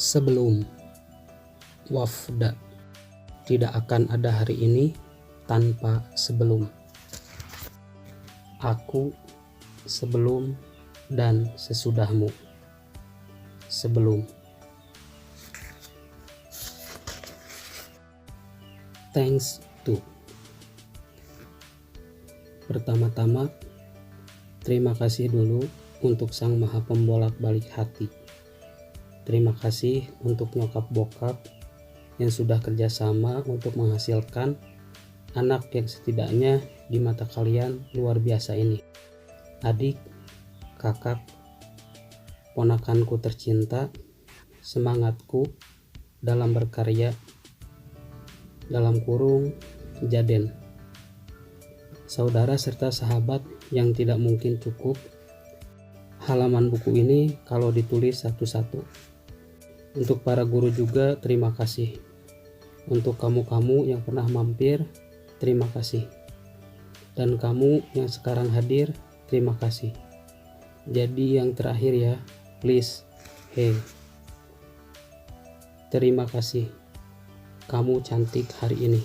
Sebelum wafda, tidak akan ada hari ini tanpa sebelum. Aku sebelum dan sesudahmu. Sebelum. Thanks to. Pertama-tama, terima kasih dulu untuk Sang Maha Pembolak-balik hati. Terima kasih untuk nyokap bokap yang sudah kerjasama untuk menghasilkan anak yang setidaknya di mata kalian luar biasa ini. Adik, kakak, ponakanku tercinta, semangatku dalam berkarya, dalam kurung Jaden. Saudara serta sahabat yang tidak mungkin cukup halaman buku ini kalau ditulis satu-satu. Untuk para guru juga terima kasih. Untuk kamu-kamu yang pernah mampir, terima kasih. Dan kamu yang sekarang hadir, terima kasih. Jadi yang terakhir ya, please, hey. Terima kasih. Kamu cantik hari ini.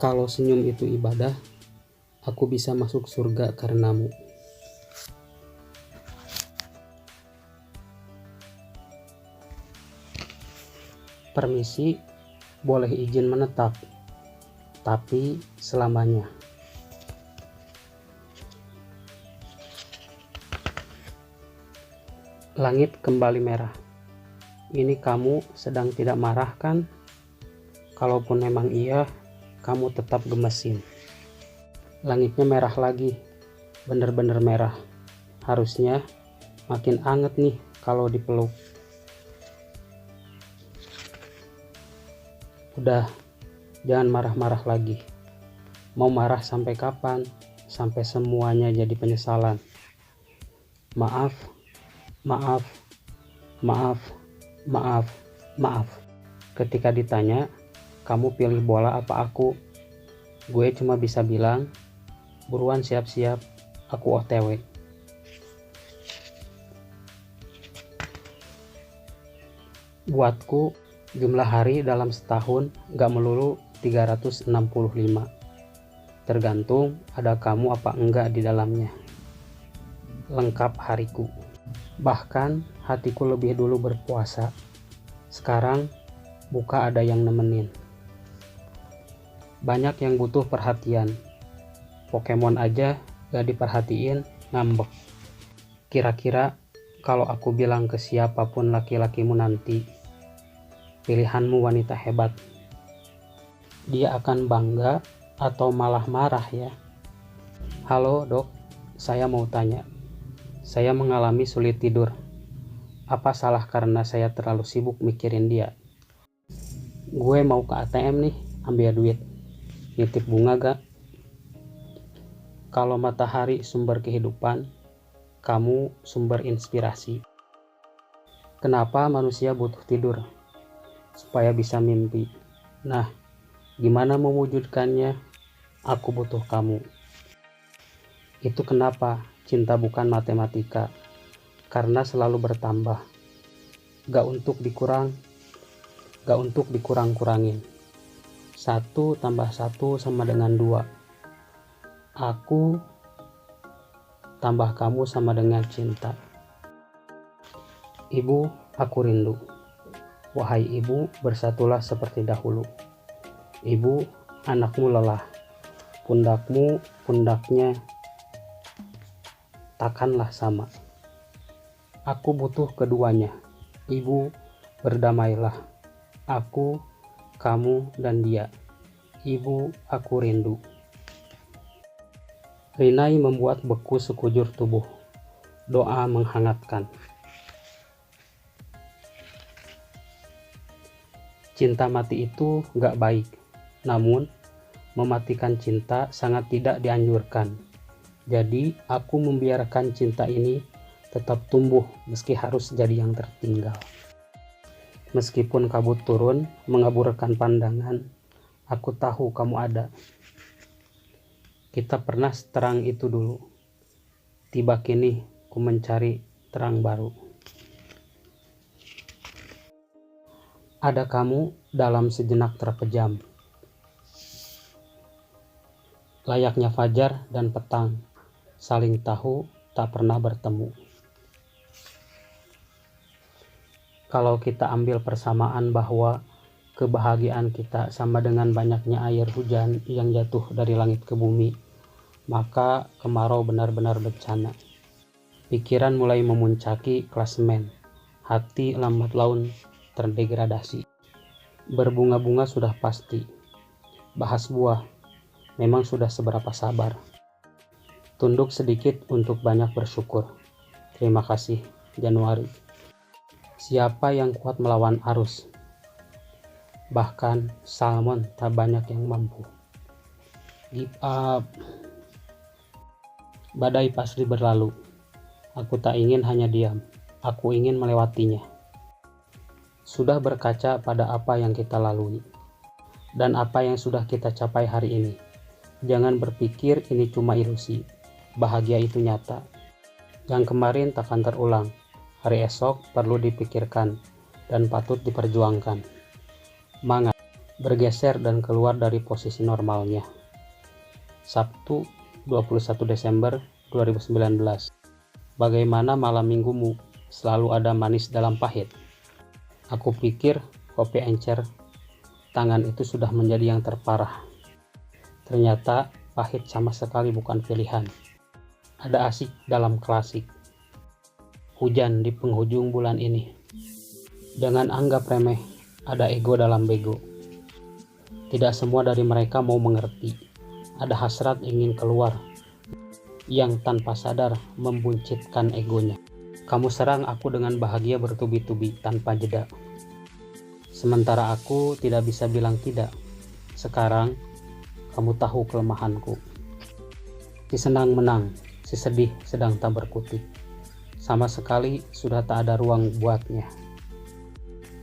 Kalau senyum itu ibadah, aku bisa masuk surga karenamu. Permisi, boleh izin menetap, tapi selamanya. Langit kembali merah. Ini kamu sedang tidak marah kan? Kalaupun memang iya, kamu tetap gemesin. Langitnya merah lagi, bener-bener merah. Harusnya makin anget nih kalau dipeluk. Udah, jangan marah-marah lagi. Mau marah sampai kapan? Sampai semuanya jadi penyesalan. Maaf, maaf, maaf, maaf, maaf. Ketika ditanya, kamu pilih bola apa aku? Gue cuma bisa bilang, buruan siap-siap, aku OTW. Buatku, jumlah hari dalam setahun gak melulu 365. Tergantung ada kamu apa enggak di dalamnya. Lengkap hariku. Bahkan hatiku lebih dulu berpuasa. Sekarang buka ada yang nemenin. Banyak yang butuh perhatian. Pokemon aja gak diperhatiin, ngambek. Kira-kira kalau aku bilang ke siapapun laki-lakimu nanti, pilihanmu wanita hebat, dia akan bangga atau malah marah ya? Halo dok, saya mau tanya. Saya mengalami sulit tidur. Apa salah karena saya terlalu sibuk mikirin dia? Gue mau ke ATM nih, ambil duit. Nitip bunga gak? Kalau matahari sumber kehidupan, kamu sumber inspirasi. Kenapa manusia butuh tidur? Supaya bisa mimpi. Nah, gimana mewujudkannya? Aku butuh kamu. Itu kenapa cinta bukan matematika. Karena selalu bertambah. Gak untuk dikurang-kurangin. 1 tambah 1 sama dengan 2. Aku tambah kamu sama dengan cinta. Ibu, aku rindu. Wahai ibu, bersatulah seperti dahulu. Ibu, anakmu lelah. Pundakmu, pundaknya takkanlah sama. Aku butuh keduanya. Ibu, berdamailah. Aku, kamu, dan dia. Ibu, aku rindu. Rinai membuat beku sekujur tubuh. Doa menghangatkan. Cinta mati itu gak baik. Namun, mematikan cinta sangat tidak dianjurkan. Jadi, aku membiarkan cinta ini tetap tumbuh meski harus jadi yang tertinggal. Meskipun kabut turun mengaburkan pandangan, aku tahu kamu ada. Kita pernah seterang itu dulu. Tiba kini ku mencari terang baru. Ada kamu dalam sejenak terpejam. Layaknya fajar dan petang, saling tahu tak pernah bertemu. Kalau kita ambil persamaan bahwa kebahagiaan kita sama dengan banyaknya air hujan yang jatuh dari langit ke bumi, maka kemarau benar-benar bencana. Pikiran mulai memuncaki klasemen, hati lambat laun terdegradasi. Berbunga-bunga sudah pasti, bahas buah memang sudah seberapa sabar. Tunduk sedikit untuk banyak bersyukur. Terima kasih, Januari. Siapa yang kuat melawan arus? Bahkan salmon tak banyak yang mampu. Give up. Badai pasti berlalu. Aku tak ingin hanya diam. Aku ingin melewatinya. Sudah berkaca pada apa yang kita lalui dan apa yang sudah kita capai hari ini. Jangan berpikir ini cuma ilusi. Bahagia itu nyata. Yang kemarin takkan terulang. Hari esok perlu dipikirkan dan patut diperjuangkan. Mangat, bergeser dan keluar dari posisi normalnya. Sabtu 21 Desember 2019. Bagaimana malam minggumu? Selalu ada manis dalam pahit. Aku pikir kopi encer tangan itu sudah menjadi yang terparah. Ternyata pahit sama sekali bukan pilihan. Ada asik dalam klasik. Hujan di penghujung bulan ini. Jangan anggap remeh, ada ego dalam bego. Tidak semua dari mereka mau mengerti. Ada hasrat ingin keluar, yang tanpa sadar membuncitkan egonya. Kamu serang aku dengan bahagia bertubi-tubi tanpa jeda. Sementara aku tidak bisa bilang tidak. Sekarang, kamu tahu kelemahanku. Si senang menang, si sedih sedang tak berkutik. Sama sekali sudah tak ada ruang buatnya.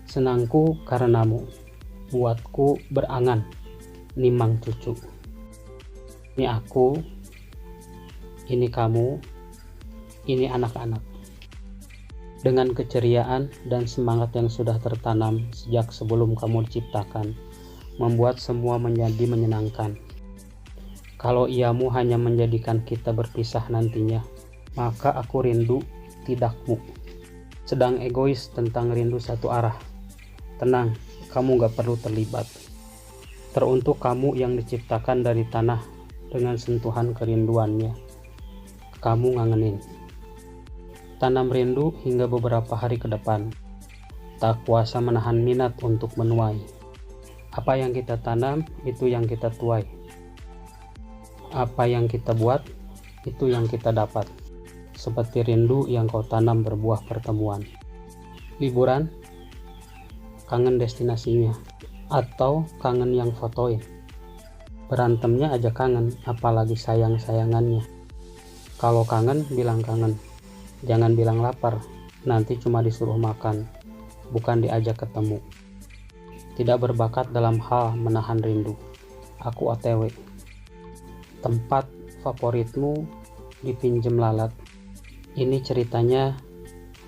Senangku karenamu, buatku berangan, nimang cucu. Ini aku, ini kamu, ini anak-anak. Dengan keceriaan dan semangat yang sudah tertanam sejak sebelum kamu diciptakan, membuat semua menjadi menyenangkan. Kalau iamu hanya menjadikan kita berpisah nantinya, maka aku rindu tidakmu. Sedang egois tentang rindu satu arah. Tenang, kamu gak perlu terlibat. Teruntuk kamu yang diciptakan dari tanah dengan sentuhan kerinduannya. Kamu ngangenin. Tanam rindu hingga beberapa hari ke depan. Tak kuasa menahan minat untuk menuai. Apa yang kita tanam, itu yang kita tuai. Apa yang kita buat, itu yang kita dapat. Seperti rindu yang kau tanam berbuah pertemuan. Liburan, kangen destinasinya, atau kangen yang fotoin. Berantemnya aja kangen, apalagi sayang-sayangannya. Kalau kangen, bilang kangen. Jangan bilang lapar, nanti cuma disuruh makan, bukan diajak ketemu. Tidak berbakat dalam hal menahan rindu. Aku OTW. Tempat favoritmu dipinjem lalat. Ini ceritanya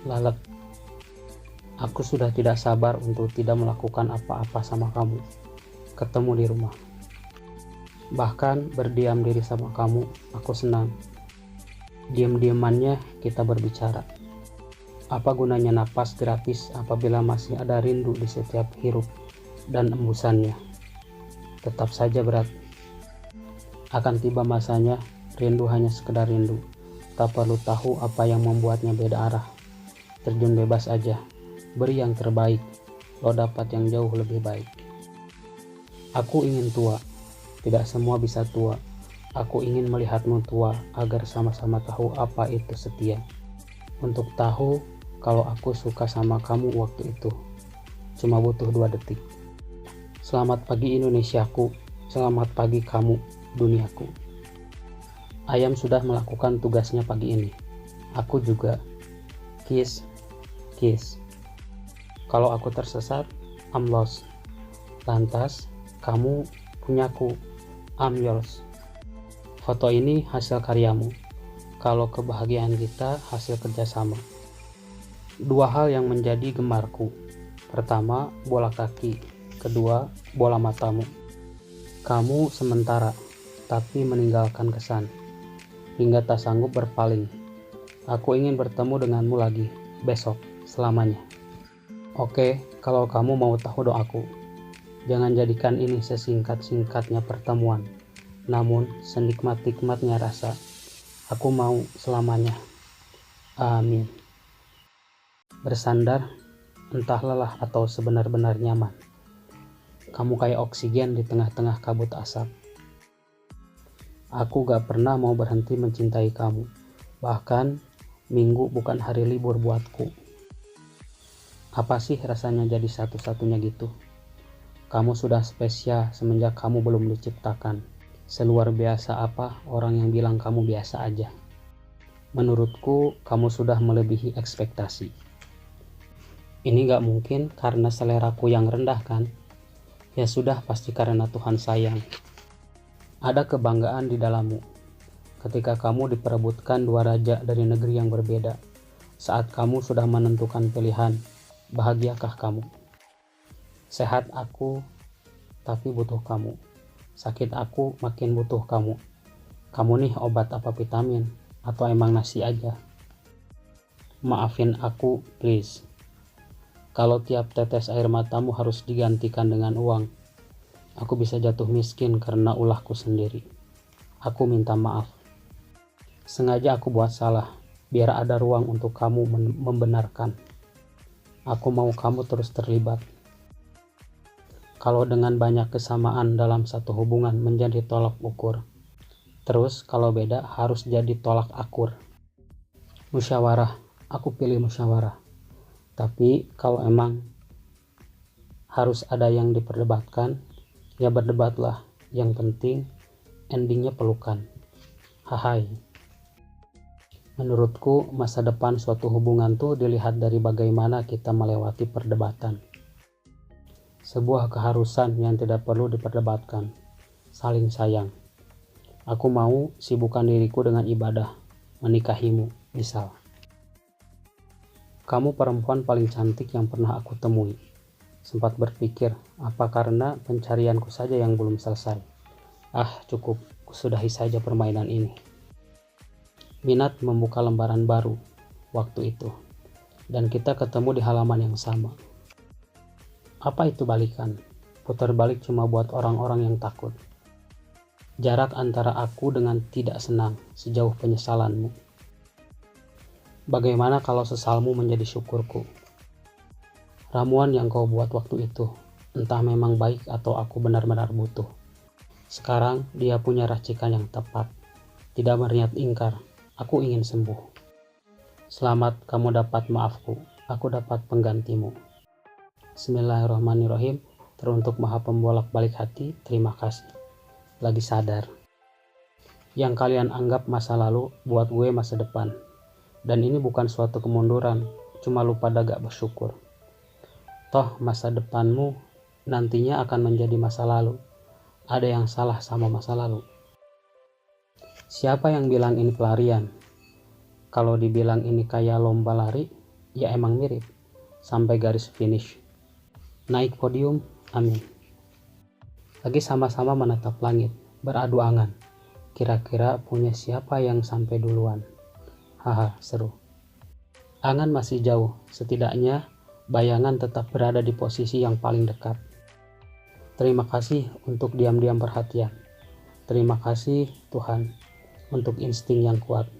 lalat. Aku sudah tidak sabar untuk tidak melakukan apa-apa sama kamu. Ketemu di rumah. Bahkan berdiam diri sama kamu, aku senang. Diam-diamannya kita berbicara. Apa gunanya napas gratis apabila masih ada rindu di setiap hirup dan embusannya? Tetap saja berat. Akan tiba masanya, rindu hanya sekedar rindu. Tak perlu tahu apa yang membuatnya beda arah. Terjun bebas aja. Beri yang terbaik. Lo dapat yang jauh lebih baik. Aku ingin tua. Tidak semua bisa tua. Aku ingin melihatmu tua agar sama-sama tahu apa itu setia. Untuk tahu kalau aku suka sama kamu waktu itu. Cuma butuh 2 detik. Selamat pagi Indonesiaku. Selamat pagi kamu, duniaku. Ayam sudah melakukan tugasnya pagi ini. Aku juga. Kiss, kiss. Kalau aku tersesat, I'm lost. Lantas, kamu punyaku. I'm yours. Foto ini hasil karyamu. Kalau kebahagiaan kita hasil kerjasama. Dua hal yang menjadi gemarku. Pertama, bola kaki. Kedua, bola matamu. Kamu sementara, tapi meninggalkan kesan. Hingga tak sanggup berpaling. Aku ingin bertemu denganmu lagi, besok, selamanya. Oke, kalau kamu mau tahu doaku. Jangan jadikan ini sesingkat-singkatnya pertemuan. Namun, senikmat-nikmatnya rasa. Aku mau selamanya. Amin. Bersandar, entah lelah atau sebenar-benar nyaman. Kamu kayak oksigen di tengah-tengah kabut asap. Aku gak pernah mau berhenti mencintai kamu. Bahkan, minggu bukan hari libur buatku. Apa sih rasanya jadi satu-satunya gitu? Kamu sudah spesial semenjak kamu belum diciptakan. Seluar biasa apa orang yang bilang kamu biasa aja? Menurutku, kamu sudah melebihi ekspektasi. Ini gak mungkin karena seleraku yang rendah kan? Ya sudah, pasti karena Tuhan sayang. Ada kebanggaan di dalammu. Ketika kamu diperebutkan dua raja dari negeri yang berbeda. Saat kamu sudah menentukan pilihan, bahagiakah kamu? Sehat aku, tapi butuh kamu. Sakit aku, makin butuh kamu. Kamu nih obat apa vitamin? Atau emang nasi aja? Maafin aku, please. Kalau tiap tetes air matamu harus digantikan dengan uang, aku bisa jatuh miskin karena ulahku sendiri. Aku minta maaf. Sengaja aku buat salah, biar ada ruang untuk kamu membenarkan. Aku mau kamu terus terlibat. Kalau dengan banyak kesamaan dalam satu hubungan menjadi tolak ukur. Terus kalau beda harus jadi tolak akur. Musyawarah, aku pilih musyawarah. Tapi kalau emang harus ada yang diperdebatkan, ya berdebatlah. Yang penting endingnya pelukan. Hai. Menurutku masa depan suatu hubungan tuh dilihat dari bagaimana kita melewati perdebatan. Sebuah keharusan yang tidak perlu diperdebatkan. Saling sayang. Aku mau sibukkan diriku dengan ibadah. Menikahimu, misal. Kamu perempuan paling cantik yang pernah aku temui. Sempat berpikir, apa karena pencarianku saja yang belum selesai? Cukup. Sudahi saja permainan ini. Minat membuka lembaran baru waktu itu. Dan kita ketemu di halaman yang sama. Apa itu balikan? Putar balik cuma buat orang-orang yang takut. Jarak antara aku dengan tidak senang sejauh penyesalanmu. Bagaimana kalau sesalmu menjadi syukurku? Ramuan yang kau buat waktu itu, entah memang baik atau aku benar-benar butuh. Sekarang dia punya racikan yang tepat. Tidak berniat ingkar, aku ingin sembuh. Selamat kamu dapat maafku, aku dapat penggantimu. Bismillahirrahmanirrahim. Teruntuk Maha Pembolak-balik hati, terima kasih. Lagi sadar. Yang kalian anggap masa lalu buat gue masa depan. Dan ini bukan suatu kemunduran, cuma lupa gak bersyukur. Toh masa depanmu nantinya akan menjadi masa lalu. Ada yang salah sama masa lalu. Siapa yang bilang ini pelarian? Kalau dibilang ini kayak lomba lari, ya emang mirip. Sampai garis finish. Naik podium, amin. Lagi sama-sama menatap langit, beradu angan. Kira-kira punya siapa yang sampai duluan? Haha, seru. Angan masih jauh, setidaknya bayangan tetap berada di posisi yang paling dekat. Terima kasih untuk diam-diam perhatian. Terima kasih Tuhan untuk insting yang kuat.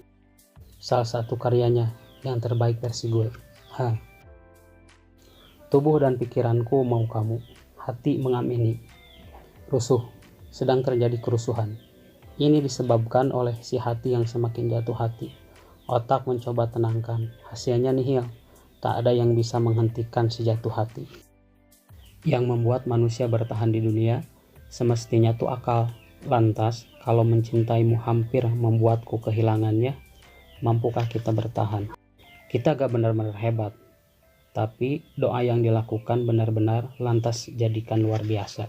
Salah satu karyanya yang terbaik versi gue. Tubuh dan pikiranku mau kamu, hati mengamini. Rusuh, sedang terjadi kerusuhan. Ini disebabkan oleh si hati yang semakin jatuh hati. Otak mencoba tenangkan, hasilnya nihil. Tak ada yang bisa menghentikan si jatuh hati. Yang membuat manusia bertahan di dunia, semestinya tuh akal. Lantas, kalau mencintaimu hampir membuatku kehilangannya, mampukah kita bertahan? Kita gak benar-benar hebat. Tapi doa yang dilakukan benar-benar lantas jadikan luar biasa.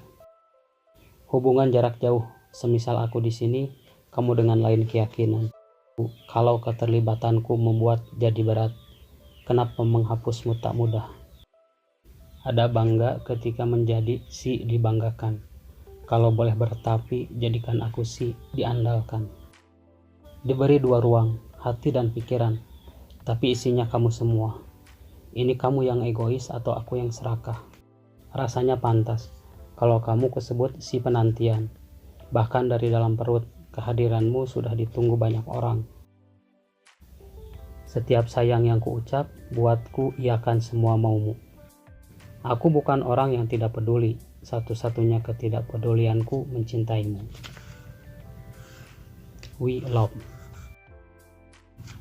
Hubungan jarak jauh, semisal aku di sini, kamu dengan lain keyakinan. Kalau keterlibatanku membuat jadi berat, kenapa menghapusmu tak mudah? Ada bangga ketika menjadi si dibanggakan. Kalau boleh bertapi, jadikan aku si diandalkan. Diberi dua ruang, hati dan pikiran, tapi isinya kamu semua. Ini kamu yang egois atau aku yang serakah? Rasanya pantas kalau kamu kusebut si penantian. Bahkan dari dalam perut, kehadiranmu sudah ditunggu banyak orang. Setiap sayang yang kuucap, buatku iakan semua maumu. Aku bukan orang yang tidak peduli, satu-satunya ketidakpedulianku mencintaimu. We Love.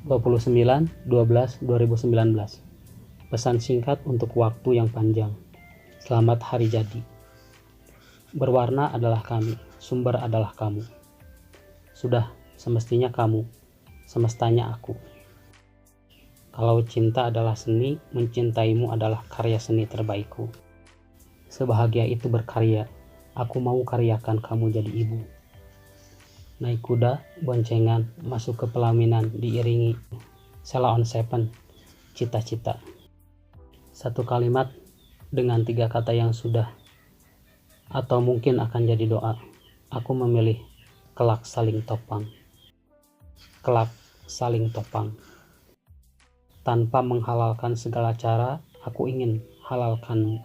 29/12/2019. Pesan singkat untuk waktu yang panjang. Selamat hari jadi. Berwarna adalah kami, sumber adalah kamu. Sudah, semestinya kamu, semestanya aku. Kalau cinta adalah seni, mencintaimu adalah karya seni terbaikku. Sebahagia itu berkarya, aku mau karyakan kamu jadi ibu. Naik kuda, boncengan, masuk ke pelaminan, diiringi Sheila on 7, cita-cita. Satu kalimat dengan 3 kata yang sudah, atau mungkin akan jadi doa. Aku memilih kelak saling topang. Kelak saling topang. Tanpa menghalalkan segala cara, aku ingin halalkanmu.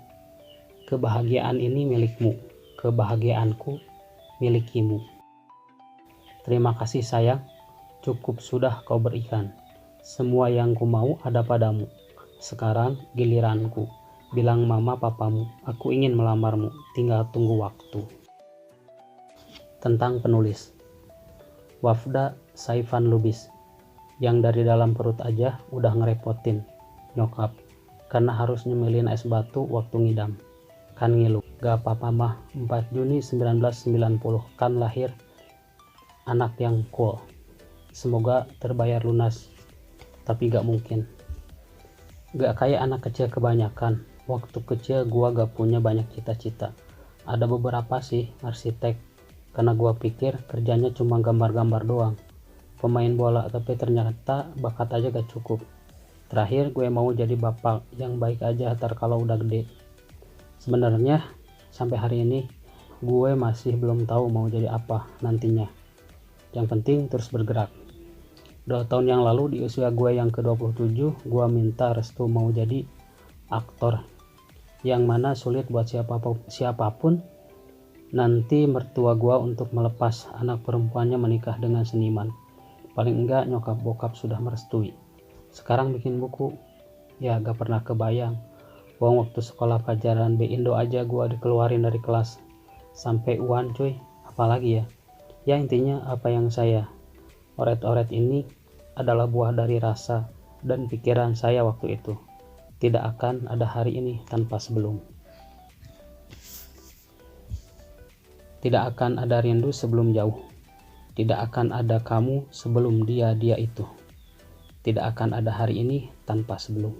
Kebahagiaan ini milikmu, kebahagiaanku milikimu. Terima kasih sayang, cukup sudah kau berikan. Semua yang ku mau ada padamu. Sekarang giliranku, bilang mama papamu, aku ingin melamarmu, tinggal tunggu waktu. Tentang penulis, Wafda Saifan Lubis, yang dari dalam perut aja udah ngerepotin nyokap, karena harus nyemilin es batu waktu ngidam. Kan ngilu, gak apa-apa mah, 4 Juni 1990, kan lahir anak yang cool. Semoga terbayar lunas, tapi gak mungkin. Gak kayak anak kecil kebanyakan. Waktu kecil gua gak punya banyak cita-cita. Ada beberapa sih, arsitek, karena gua pikir kerjanya cuma gambar-gambar doang. Pemain bola, tapi ternyata bakat aja gak cukup. Terakhir gue mau jadi bapak yang baik aja ntar kalau udah gede. Sebenarnya sampai hari ini gue masih belum tahu mau jadi apa nantinya. Yang penting terus bergerak. 2 tahun yang lalu di usia gue yang ke-27, gue minta restu mau jadi aktor. Yang mana sulit buat siapapun nanti mertua gue untuk melepas anak perempuannya menikah dengan seniman. Paling enggak nyokap bokap sudah merestui. Sekarang bikin buku, ya gak pernah kebayang. Waktu sekolah pelajaran B Indo aja gue dikeluarin dari kelas. Sampai UAN cuy, apalagi ya. Ya intinya apa yang saya oret-oret ini adalah buah dari rasa dan pikiran saya waktu itu. Tidak akan ada hari ini tanpa sebelum. Tidak akan ada rindu sebelum jauh. Tidak akan ada kamu sebelum dia itu. Tidak akan ada hari ini tanpa sebelum.